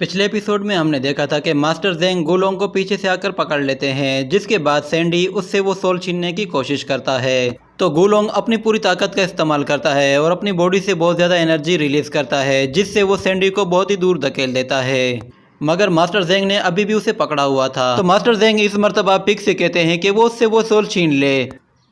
पिछले एपिसोड में हमने देखा था कि मास्टर जेंग गुलोंग को पीछे से आकर पकड़ लेते हैं, जिसके बाद सैंडी उससे वो सोल छीनने की कोशिश करता है। तो गुलोंग अपनी पूरी ताकत का इस्तेमाल करता है और अपनी बॉडी से बहुत ज़्यादा एनर्जी रिलीज करता है, जिससे वो सैंडी को बहुत ही दूर धकेल देता है। मगर मास्टर जेंग ने अभी भी उसे पकड़ा हुआ था। तो मास्टर जेंग इस मर्तबा पिग से कहते हैं कि वो उससे वो सोल छीन ले।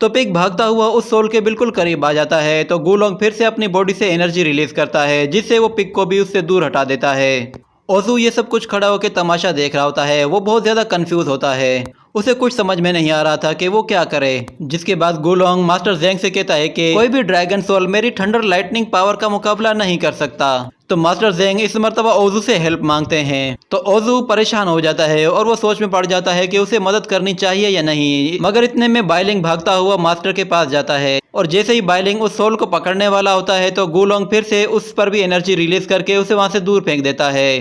तो पिग भागता हुआ उस सोल के बिल्कुल करीब आ जाता है। तो गुलोंग फिर से अपनी बॉडी से एनर्जी रिलीज करता है, जिससे वो पिग को भी उससे दूर हटा देता है। ओजू ये सब कुछ खड़ा होकर तमाशा देख रहा होता है। वो बहुत ज़्यादा कंफ्यूज होता है, उसे कुछ समझ में नहीं आ रहा था कि वो क्या करे। जिसके बाद गुलोंग मास्टर जेंग से कहता है कि कोई भी ड्रैगन सोल मेरी थंडर लाइटनिंग पावर का मुकाबला नहीं कर सकता। तो मास्टर जेंग इस मर्तबा ओजू से हेल्प मांगते हैं। तो ओजू परेशान हो जाता है और वो सोच में पड़ जाता है कि उसे मदद करनी चाहिए या नहीं। मगर इतने में बाइलिंग भागता हुआ मास्टर के पास जाता है और जैसे ही बाइलिंग उस सोल को पकड़ने वाला होता है तो गुलोंग फिर से उस पर भी एनर्जी रिलीज करके उसे वहां से दूर फेंक देता है।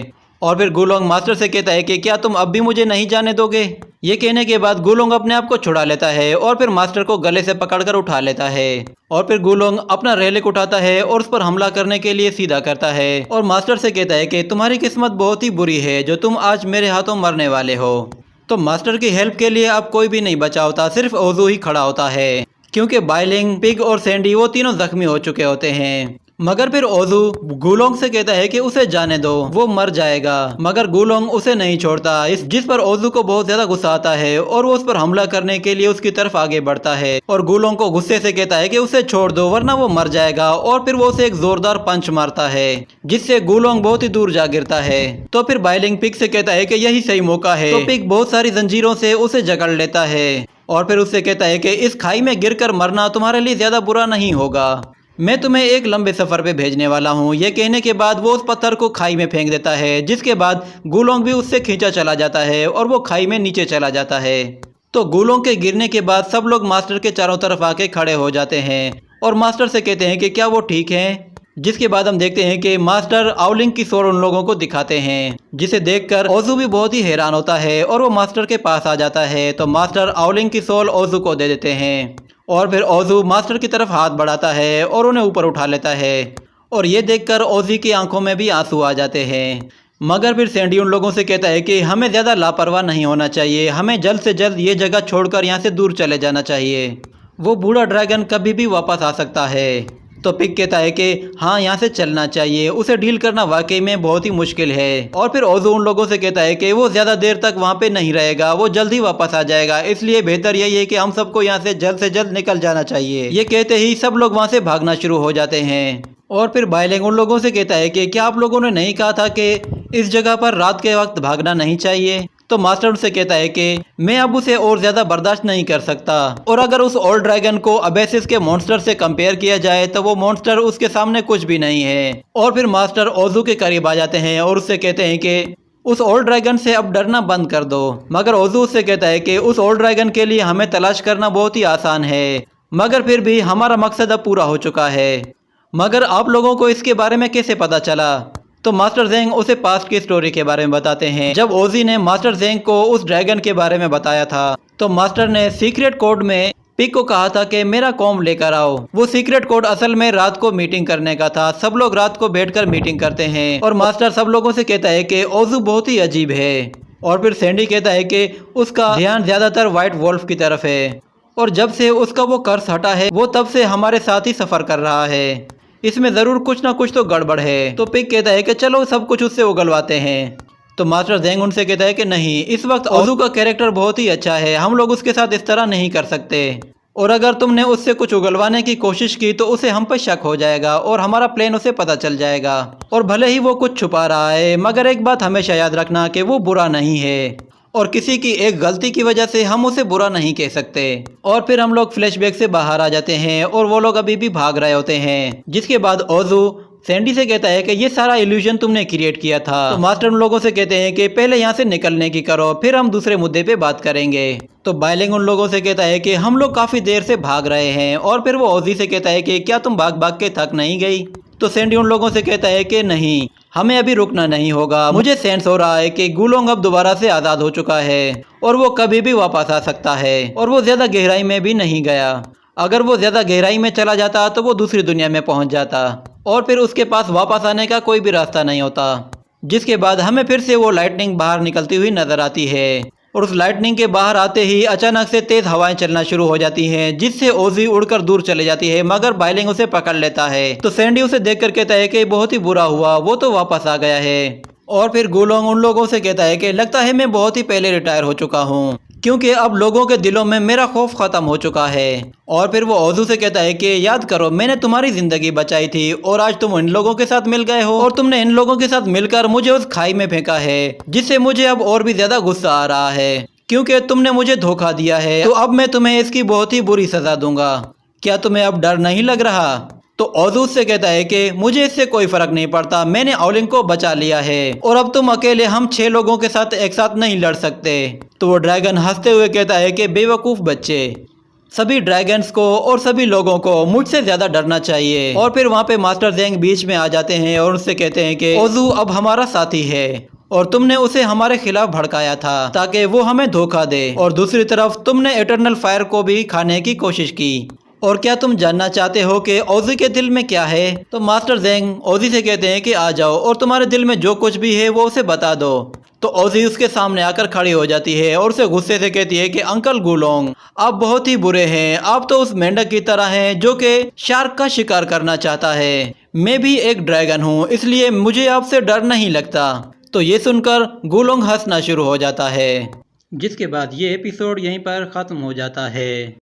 और फिर गुलोंग मास्टर से कहता है कि क्या तुम अब भी मुझे नहीं जाने दोगे। ये कहने के बाद गुलोंग अपने आप को छुड़ा लेता है और फिर मास्टर को गले से पकड़कर उठा लेता है। और फिर गुलोंग अपना रेलिक उठाता है और उस पर हमला करने के लिए सीधा करता है और मास्टर से कहता है कि तुम्हारी किस्मत बहुत ही बुरी है जो तुम आज मेरे हाथों मरने वाले हो। तो मास्टर की हेल्प के लिए अब कोई भी नहीं बचा होता, सिर्फ ओजू ही खड़ा होता है, क्योंकि बाइलिंग, पिग और सैंडी वो तीनों जख्मी हो चुके होते हैं। मगर फिर ओजू गुलोंग से कहता है कि उसे जाने दो, वो मर जाएगा। मगर गुलोंग उसे नहीं छोड़ता, जिस पर ओजू को बहुत ज्यादा गुस्सा आता है और वो उस पर हमला करने के लिए उसकी तरफ आगे बढ़ता है और गुलोंग को गुस्से से कहता है कि उसे छोड़ दो वरना वो मर जाएगा। और फिर वो उसे एक जोरदार पंच मारता है, जिससे गुलोंग बहुत ही दूर जा गिरता है। तो फिर बाइलिंग पिग से कहता है कि यही सही मौका है। तो पिग बहुत सारी जंजीरों से उसे जकड़ लेता है और फिर उससे कहता है कि इस खाई में गिरकर मरना तुम्हारे लिए ज्यादा बुरा नहीं होगा, मैं तुम्हें एक लंबे सफर पे भेजने वाला हूँ। ये कहने के बाद वो उस पत्थर को खाई में फेंक देता है, जिसके बाद गुलोंग भी उससे खींचा चला जाता है और वो खाई में नीचे चला जाता है। तो गुलोंग के गिरने के बाद सब लोग मास्टर के चारों तरफ आके खड़े हो जाते हैं और मास्टर से कहते हैं कि क्या वो ठीक हैं। जिसके बाद हम देखते हैं कि मास्टर आउलिंग की सोल उन लोगों को दिखाते हैं, जिसे देखकर ओजू भी बहुत ही हैरान होता है और वो मास्टर के पास आ जाता है। तो मास्टर आउलिंग की सोल ओजू को दे देते हैं और फिर ओजू मास्टर की तरफ हाथ बढ़ाता है और उन्हें ऊपर उठा लेता है और ये देखकर ओजी की आंखों में भी आंसू आ जाते हैं। मगर फिर सैंडी उन लोगों से कहता है कि हमें ज़्यादा लापरवाह नहीं होना चाहिए, हमें जल्द से जल्द ये जगह छोड़कर यहाँ से दूर चले जाना चाहिए, वो बूढ़ा ड्रैगन कभी भी वापस आ सकता है। तो पिग कहता है कि हाँ, यहाँ से चलना चाहिए, उसे डील करना वाकई में बहुत ही मुश्किल है। और फिर ओजू उन लोगों से कहता है कि वो ज़्यादा देर तक वहाँ पे नहीं रहेगा, वो जल्द ही वापस आ जाएगा, इसलिए बेहतर यही है कि हम सबको यहाँ से जल्द निकल जाना चाहिए। ये कहते ही सब लोग वहाँ से भागना शुरू हो जाते हैं। और फिर बाइलिंग उन लोगों से कहता है कि क्या आप लोगों ने नहीं कहा था कि इस जगह पर रात के वक्त भागना नहीं चाहिए। तो मास्टर उनसे कहता है कि मैं अब उसे और ज्यादा बर्दाश्त नहीं कर सकता और अगर उस ओल्ड ड्रैगन को अबेसिस के मॉन्स्टर से कंपेयर किया जाए तो वो मॉन्स्टर उसके सामने कुछ भी नहीं है। और फिर मास्टर ओजू के करीब आ जाते हैं और उससे कहते हैं कि उस ओल्ड ड्रैगन से अब डरना बंद कर दो। मगर ओजू उससे कहता है कि उस ओल्ड ड्रैगन के लिए हमें तलाश करना बहुत ही आसान है, मगर फिर भी हमारा मकसद अब पूरा हो चुका है। मगर आप लोगों को इसके बारे में कैसे पता चला। तो मास्टर जेंग उसे पास्ट की स्टोरी के बारे में बताते हैं। जब ओजी ने मास्टर जेंग को उस ड्रैगन के बारे में बताया था तो मास्टर ने सीक्रेट कोड में पिग को कहा था कि मेरा कॉम्ब लेकर आओ। वो सीक्रेट कोड असल में रात को मीटिंग करने का था, सब लोग रात को बैठकर मीटिंग करते हैं और मास्टर सब लोगों से कहता है कि ओजू बहुत ही अजीब है। और फिर सैंडी कहता है कि उसका ध्यान ज्यादातर व्हाइट वॉल्फ की तरफ है और जब से उसका वो कर्स हटा है वो तब से हमारे साथ ही सफर कर रहा है, इसमें जरूर कुछ ना कुछ तो गड़बड़ है। तो पिग कहता है कि चलो सब कुछ उससे उगलवाते हैं। तो मास्टर जेंग उनसे कहता है कि नहीं, इस वक्त ओजू का कैरेक्टर बहुत ही अच्छा है, हम लोग उसके साथ इस तरह नहीं कर सकते और अगर तुमने उससे कुछ उगलवाने की कोशिश की तो उसे हम पर शक हो जाएगा और हमारा प्लान उसे पता चल जाएगा। और भले ही वो कुछ छुपा रहा है मगर एक बात हमेशा याद रखना कि वो बुरा नहीं है और किसी की एक गलती की वजह से हम उसे बुरा नहीं कह सकते। और फिर हम लोग फ्लैशबैक से बाहर आ जाते हैं और वो लोग अभी भी भाग रहे होते हैं। जिसके बाद ओजू सैंडी से कहता है कि ये सारा इल्यूजन तुमने क्रिएट किया था। तो मास्टर उन लोगों से कहते हैं कि पहले यहाँ से निकलने की करो, फिर हम दूसरे मुद्दे पे बात करेंगे। तो बाइलिंग उन लोगों से कहता है कि हम लोग काफी देर से भाग रहे हैं और फिर वो ओजी से कहता है कि क्या तुम भाग भाग के थक नहीं गई। तो सैंडी उन लोगों से कहता है कि नहीं, हमें अभी रुकना नहीं होगा, मुझे सेंस हो रहा है कि गुलोंग अब दोबारा से आज़ाद हो चुका है और वो कभी भी वापस आ सकता है और वो ज़्यादा गहराई में भी नहीं गया। अगर वो ज़्यादा गहराई में चला जाता तो वो दूसरी दुनिया में पहुंच जाता और फिर उसके पास वापस आने का कोई भी रास्ता नहीं होता। जिसके बाद हमें फिर से वो लाइटनिंग बाहर निकलती हुई नजर आती है और उस लाइटनिंग के बाहर आते ही अचानक से तेज हवाएं चलना शुरू हो जाती हैं, जिससे ओजी उड़कर दूर चले जाती है, मगर बाइलिंग उसे पकड़ लेता है। तो सैंडी उसे देखकर कहता है कि बहुत ही बुरा हुआ, वो तो वापस आ गया है। और फिर गुलोंग उन लोगों से कहता है कि लगता है मैं बहुत ही पहले रिटायर हो चुका हूँ, क्योंकि अब लोगों के दिलों में मेरा खौफ खत्म हो चुका है। और फिर वो ओजू से कहता है कि याद करो, मैंने तुम्हारी जिंदगी बचाई थी और आज तुम इन लोगों के साथ मिल गए हो और तुमने इन लोगों के साथ मिलकर मुझे उस खाई में फेंका है, जिससे मुझे अब और भी ज्यादा गुस्सा आ रहा है, क्योंकि तुमने मुझे धोखा दिया है। तो अब मैं तुम्हें इसकी बहुत ही बुरी सजा दूंगा। क्या तुम्हें अब डर नहीं लग रहा? तो ओजू से कहता है कि मुझे इससे कोई फर्क नहीं पड़ता, मैंने ओलिंग को बचा लिया है और अब तुम अकेले हम 6 लोगों के साथ एक साथ नहीं लड़ सकते। तो वो ड्रैगन हंसते हुए कहता है कि बेवकूफ बच्चे, सभी ड्रैगन्स को और सभी लोगों को मुझसे ज्यादा डरना चाहिए। और फिर वहाँ पे मास्टर ज़ेंग बीच में आ जाते हैं और उससे कहते हैं कि ओजू अब हमारा साथी है और तुमने उसे हमारे खिलाफ भड़काया था ताकि वो हमें धोखा दे, और दूसरी तरफ तुमने इटर्नल फायर को भी खाने की कोशिश की। और क्या तुम जानना चाहते हो कि ओजी के दिल में क्या है? तो मास्टर ज़ेंग ओजी से कहते हैं कि आ जाओ और तुम्हारे दिल में जो कुछ भी है वो उसे बता दो। तो ओजी उसके सामने आकर खड़ी हो जाती है और उसे गुस्से से कहती है कि अंकल गुलोंग, आप बहुत ही बुरे हैं। आप तो उस मेंढक की तरह हैं जो कि शार्क का शिकार करना चाहता है। मैं भी एक ड्रैगन हूँ, इसलिए मुझे आपसे डर नहीं लगता। तो ये सुनकर गुलोंग हंसना शुरू हो जाता है, जिसके बाद ये एपिसोड यहीं पर ख़त्म हो जाता है।